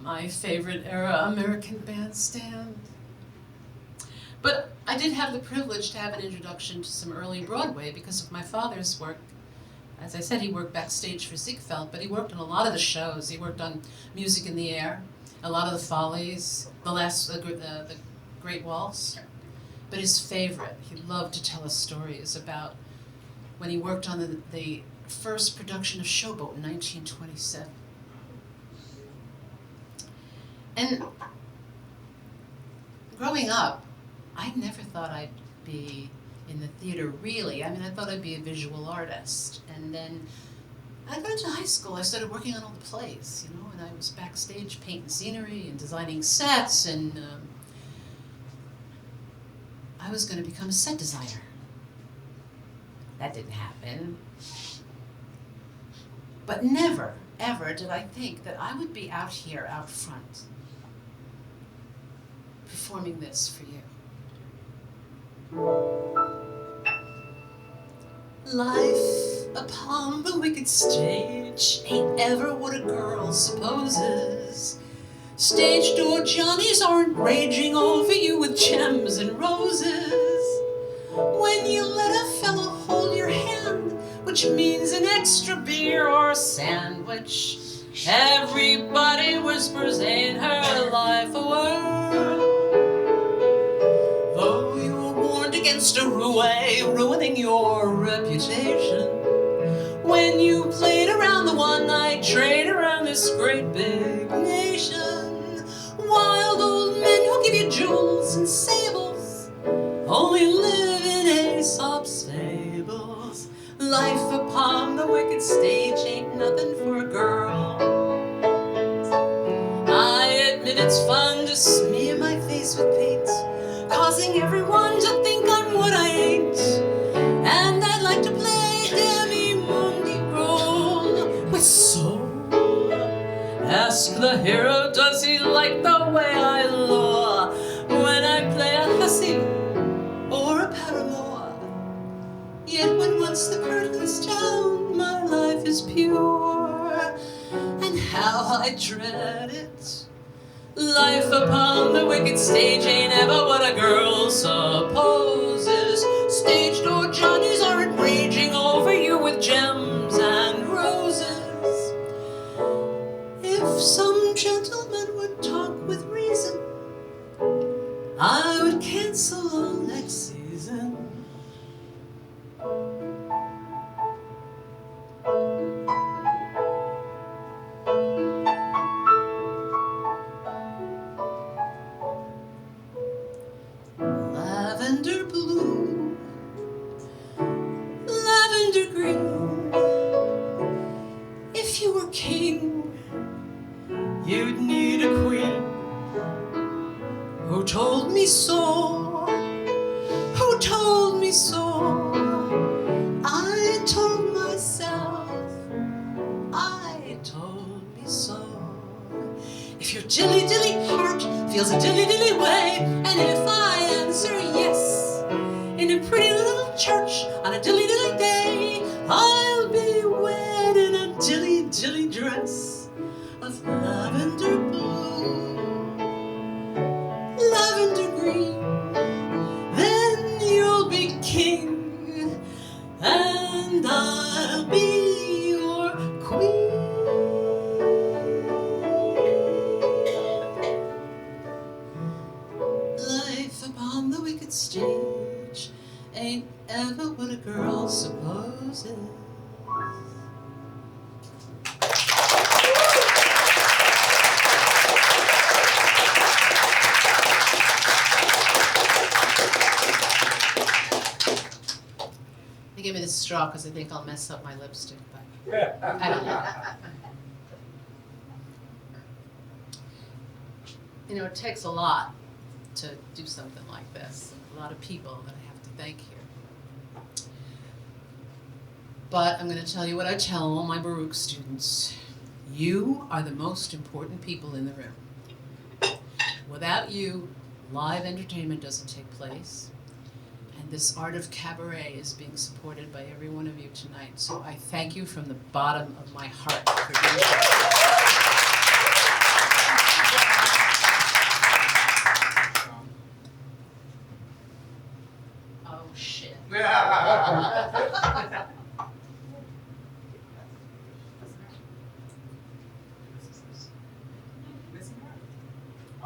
my favorite era, American Bandstand. But I did have the privilege to have an introduction to some early Broadway because of my father's work. As I said, he worked backstage for Ziegfeld, but he worked on a lot of the shows. He worked on Music in the Air, a lot of the Follies, the Great Waltz. But his favorite, he loved to tell us stories about when he worked on the first production of Showboat in 1927. And growing up, I never thought I'd be in the theater, really. I mean, I thought I'd be a visual artist. And then I got into high school, I started working on all the plays, you know, and I was backstage painting scenery and designing sets, and I was going to become a set designer. That didn't happen. But never, ever did I think that I would be out here, out front, performing this for you. Life upon the wicked stage ain't ever what a girl supposes. Stage door Johnnies aren't raging over you with gems and roses. When you let a fellow hold your hand, which means an extra beer or a sandwich, everybody whispers, ain't her life a whirl? Though you were warned against a roue, ruining your reputation, when you played around the one-night trade around this great big nation. Wild old men who give you jewels and sables only live in Aesop's fables. Life upon the wicked stage ain't nothing for a girl. I admit it's fun to smear my face with paint, causing everyone to think I'm what I ain't. And I'd like to play demi-monde role with soul. Ask the hero, does he like the way I lure when I play a hussy or a paramour? Yet when once the curtain's down, my life is pure, and how I dread it. Life upon the wicked stage ain't ever what a girl supposes. Stage door Johnnies aren't raging over you with gems and roses. If some gentleman would talk with reason, I would cancel all next season. Lavender blue, lavender green. If you were king, you'd need a queen who told me so, who told me so. I told myself, I told me so. If your dilly-dilly heart feels a dilly-dilly way, and if I answer yes in a pretty little church on a dilly-dilly day, I'll be wed in a dilly-dilly dress of lavender blue, lavender green. Then you'll be king, and I'll be your queen. Life upon the wicked stage ain't ever what a girl supposes. Give me this straw because I think I'll mess up my lipstick, but I don't know. You know, it takes a lot to do something like this. A lot of people that I have to thank here. But I'm going to tell you what I tell all my Baruch students. You are the most important people in the room. Without you, live entertainment doesn't take place. And this art of cabaret is being supported by every one of you tonight. So I thank you from the bottom of my heart for being here. Oh, shit.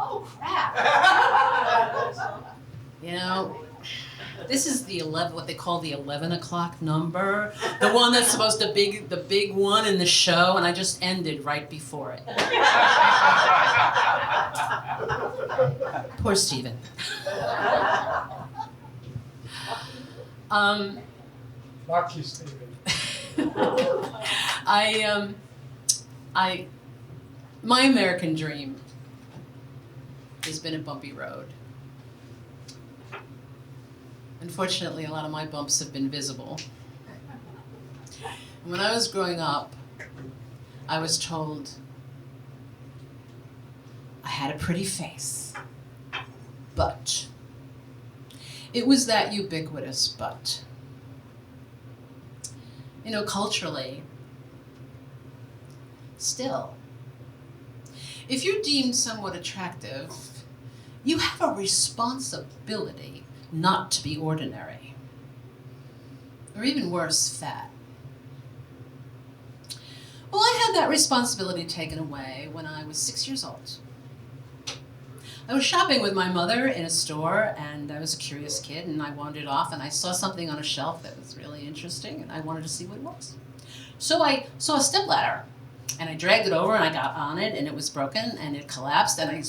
Oh, crap. You know, this is the 11, what they call the 11 o'clock number, the one that's supposed to be the big one in the show, and I just ended right before it. Poor Stephen. Lucky Stephen. My American dream has been a bumpy road. Unfortunately, a lot of my bumps have been visible. When I was growing up, I was told I had a pretty face, but. It was that ubiquitous but. culturally, still, if you're deemed somewhat attractive, you have a responsibility not to be ordinary, or even worse, fat. Well, I had that responsibility taken away when I was 6 years old. I was shopping with my mother in a store, and I was a curious kid, and I wandered off, and I saw something on a shelf that was really interesting, and I wanted to see what it was. So I saw a stepladder, and I dragged it over, and I got on it, and it was broken, and it collapsed, and I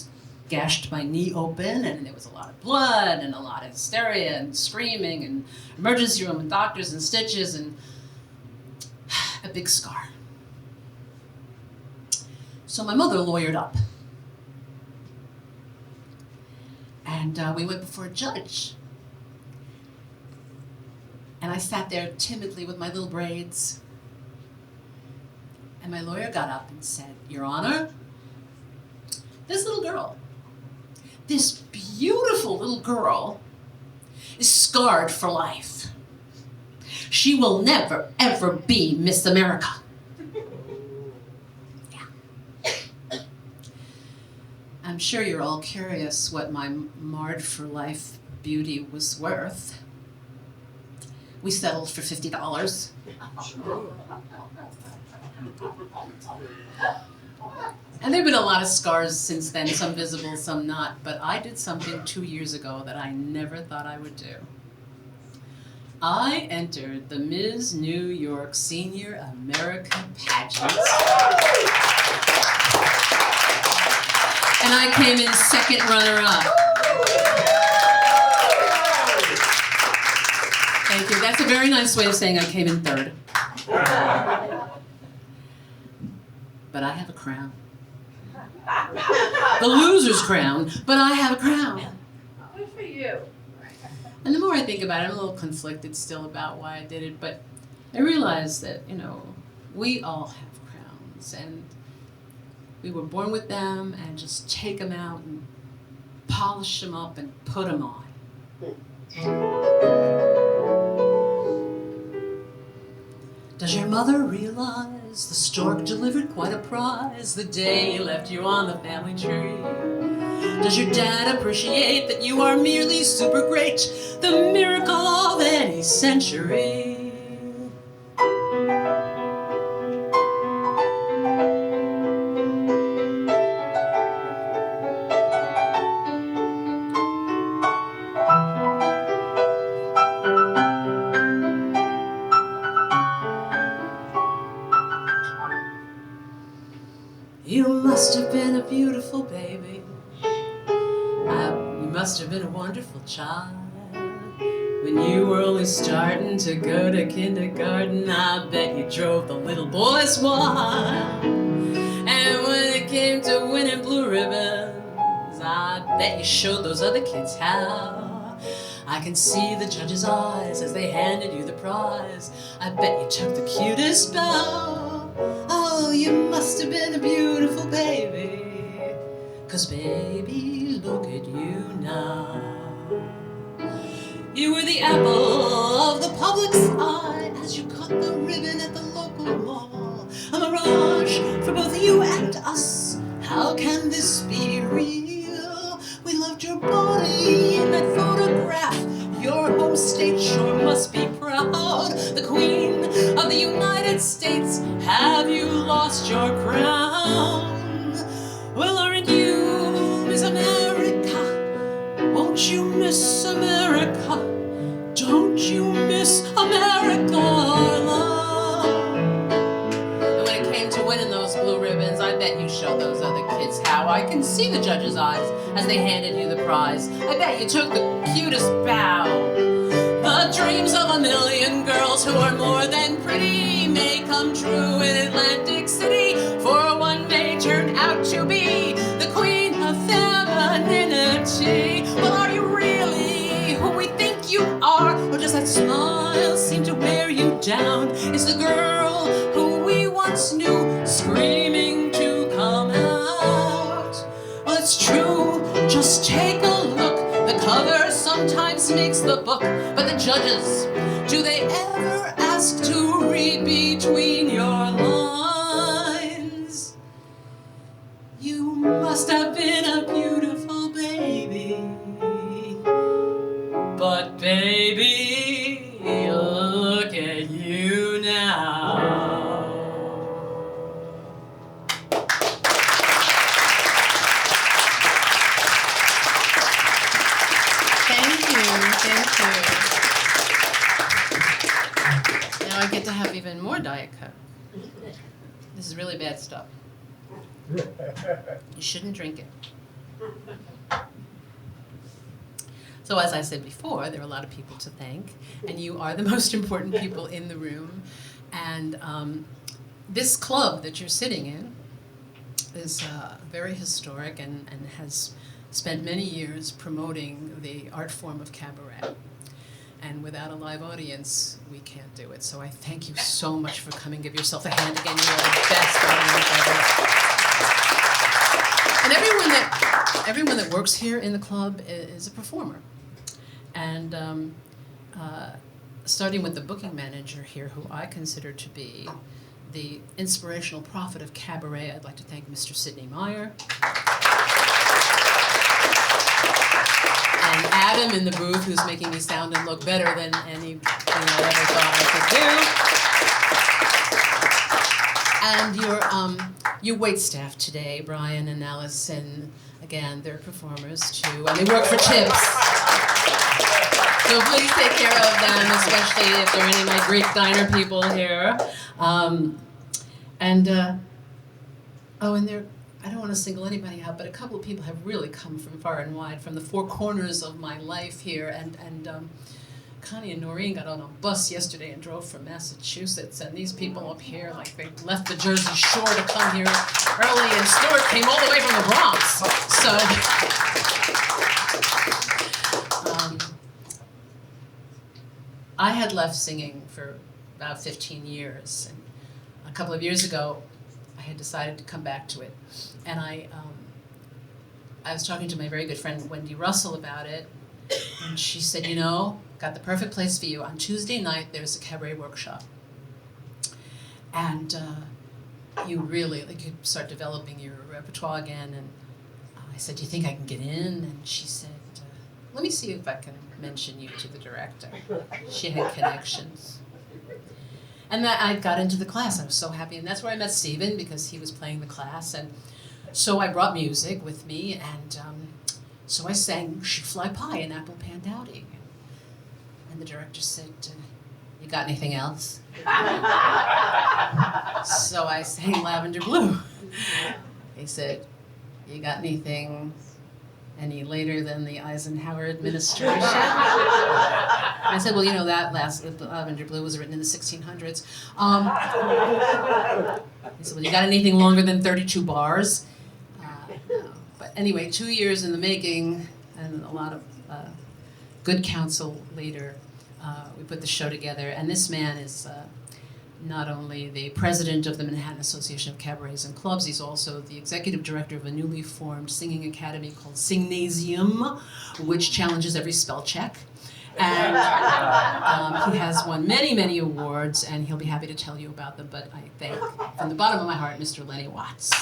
gashed my knee open, and there was a lot of blood, and a lot of hysteria, and screaming, and emergency room, and doctors, and stitches, and a big scar. So my mother lawyered up. And we went before a judge. And I sat there timidly with my little braids. And my lawyer got up and said, "Your Honor, this little girl, this beautiful little girl, is scarred for life. She will never, ever be Miss America." I'm sure you're all curious what my marred for life beauty was worth. We settled for $50. And there have been a lot of scars since then, some visible, some not, but I did something 2 years ago that I never thought I would do. I entered the Ms. New York Senior America pageant. And I came in second runner-up. Thank you. That's a very nice way of saying I came in third. But I have a crown. The loser's crown, but I have a crown. Good for you. And the more I think about it, I'm a little conflicted still about why I did it, but I realize that, we all have crowns, and we were born with them, and just take them out and polish them up and put them on. Does your mother realize the stork delivered quite a prize the day he left you on the family tree? Does your dad appreciate that you are merely super great, the miracle of any century? You must have been a beautiful baby. You must have been a wonderful child. When you were only starting to go to kindergarten, I bet you drove the little boys wild. And when it came to winning blue ribbons, I bet you showed those other kids how. I can see the judge's eyes as they handed you the prize. I bet you took the cutest bow. Oh, you must have been a beautiful baby. 'Cause baby, look at you now. You were the apple of the public's eye as you cut the ribbon at the local mall. A mirage for both you and us. How can this be real? We loved your body in that photograph. Your home state sure must be proud. The Queen of the United States, have you lost your crown? Well, aren't you Miss America? Won't you miss America? Don't you miss America, love? And when it came to winning those blue ribbons, I bet you showed those other kids how. I can see the judge's eyes as they handed you the prize. I bet you took the cutest bow. The dreams of a million girls who are more than pretty may come true in Atlantic City, for one may turn out to be the queen of femininity. Well, are you really who we think you are, or does that smile seem to wear you down? Is the girl who we once knew screaming to come out? Well, it's true, just take a look. The cover sometimes makes the book, but the judges, do they ever ask ask to read between your lines. You must have been a beautiful baby, but baby, look at you now. Thank you. Now I get to have even more Diet Coke. This is really bad stuff. You shouldn't drink it. So as I said before, there are a lot of people to thank, and you are the most important people in the room. And this club that you're sitting in is very historic and has spent many years promoting the art form of cabaret. And without a live audience, we can't do it. So I thank you so much for coming. Give yourself a hand again. You are the best audience ever. And everyone that works here in the club is a performer. And starting with the booking manager here, who I consider to be the inspirational prophet of cabaret, I'd like to thank Mr. Sidney Meyer. And Adam in the booth, who's making me sound and look better than anything I ever thought I could do. And your wait staff today, Brian and Alice, and again, they're performers too, and they work for Chips. So please take care of them, especially if there are any of my Greek diner people here. And they're, I don't want to single anybody out, but a couple of people have really come from far and wide, from the four corners of my life here. And Connie and Noreen got on a bus yesterday and drove from Massachusetts. And these people up here, like they left the Jersey Shore to come here early, and Stuart came all the way from the Bronx. So, I had left singing for about 15 years. And a couple of years ago, I had decided to come back to it. And I was talking to my very good friend Wendy Russell about it, and she said, you know, got the perfect place for you. On Tuesday night, there's a cabaret workshop. And you really, like, you start developing your repertoire again. And I said, do you think I can get in? And she said, let me see if I can mention you to the director. She had connections. And that I got into the class. I was so happy. And that's where I met Stephen, because he was playing the class. And so I brought music with me, and so I sang She'd Fly Pie and Apple Pan Dowdy. And the director said, you got anything else? So I sang Lavender Blue. He said, you got anything any later than the Eisenhower administration? I said, well, you know, that last Lavender Blue was written in the 1600s. He said, well, you got anything longer than 32 bars? No. But anyway, 2 years in the making, and a lot of good counsel later, we put the show together. And this man is not only the president of the Manhattan Association of Cabarets and Clubs, he's also the executive director of a newly formed singing academy called Singnasium, which challenges every spell check. And he has won many, many awards, and he'll be happy to tell you about them. But I thank, from the bottom of my heart, Mr. Lenny Watts.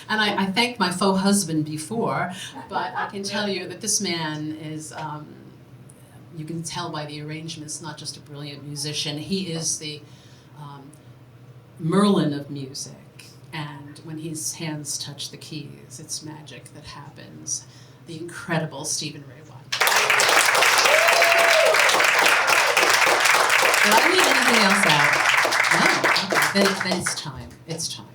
And I thanked my faux husband before, but I can tell you that this man is, you can tell by the arrangements, not just a brilliant musician. He is the Merlin of music. And when his hands touch the keys, it's magic that happens. The incredible Stephen Ray Watt. Did I leave anything else out? No? Okay. Then it's time. It's time.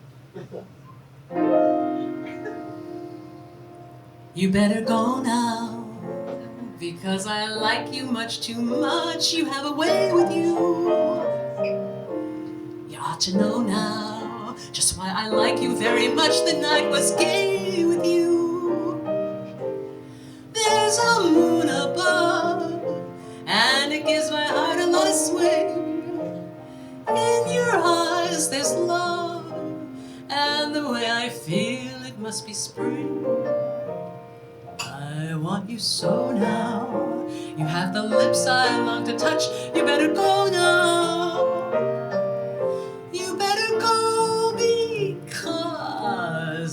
You better go now, because I like you much too much. You have a way with you. You ought to know now just why I like you very much. The night was gay with you. There's a moon above, and it gives my heart a lot of swing. In your eyes there's love, and the way I feel it must be spring. I want you so now. You have the lips I long to touch. You better go now. You better go because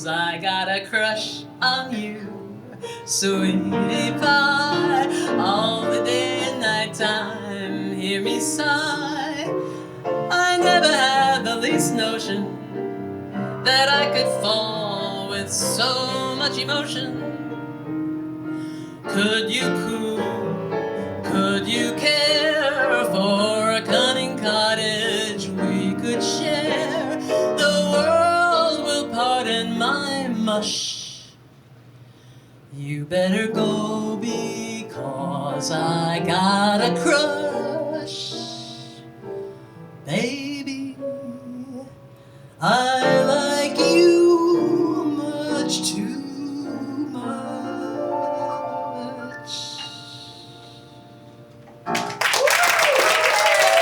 I got a crush on you, sweetie pie. All the day and night time, hear me sigh. I never had the least notion that I could fall with so much emotion. Could you could you care for a cunning cottage we could share? The world will pardon my mush. You better go because I got a crush. Baby, I like you much too much.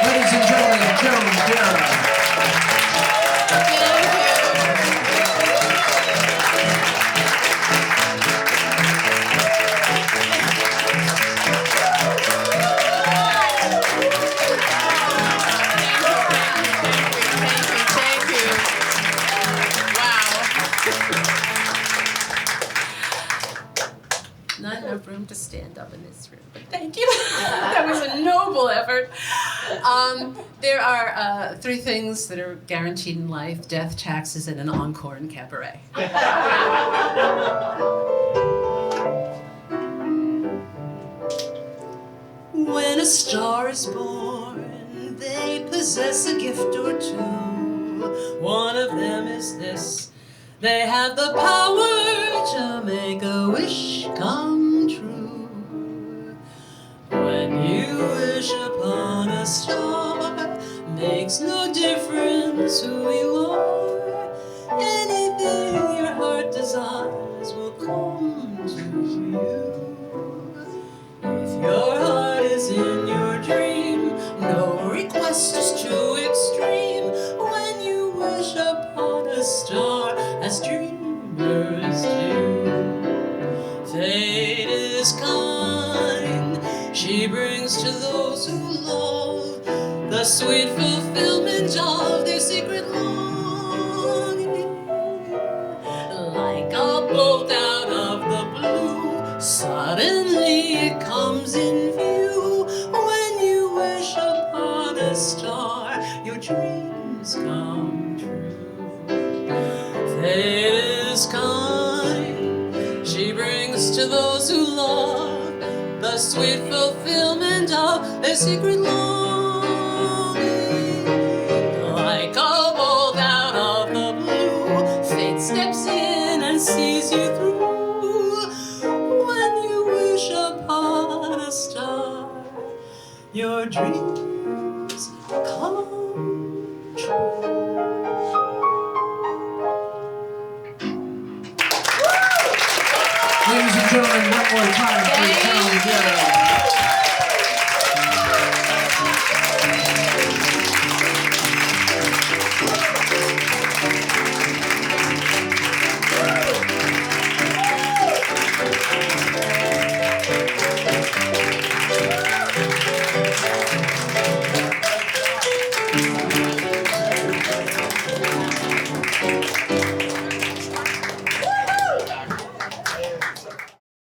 Ladies and gentlemen, Joan Darragh. Not enough room to stand up in this room, but thank you. That was a noble effort. There are 3 things that are guaranteed in life: death, taxes, and an encore in cabaret. When a star is born, they possess a gift or two. One of them is this: they have the power to make a wish come true. When you wish upon a star, makes no difference who you are. Anything your heart desires will come to you. If your heart is in your dream, no request is too extreme. When you wish upon a star, as dreamers do, fate is kind. She brings to those who love the sweet fulfillment of their secret longing. Like a bolt out of the blue, suddenly it comes in view. When you wish upon a star, your dreams come true. Fate is kind. She brings to those who love the sweet fulfillment of their secret longing. Like a bolt out of the blue, fate steps in and sees you through. When you wish upon a star, your dreams come true. Ladies and gentlemen, one more time, please.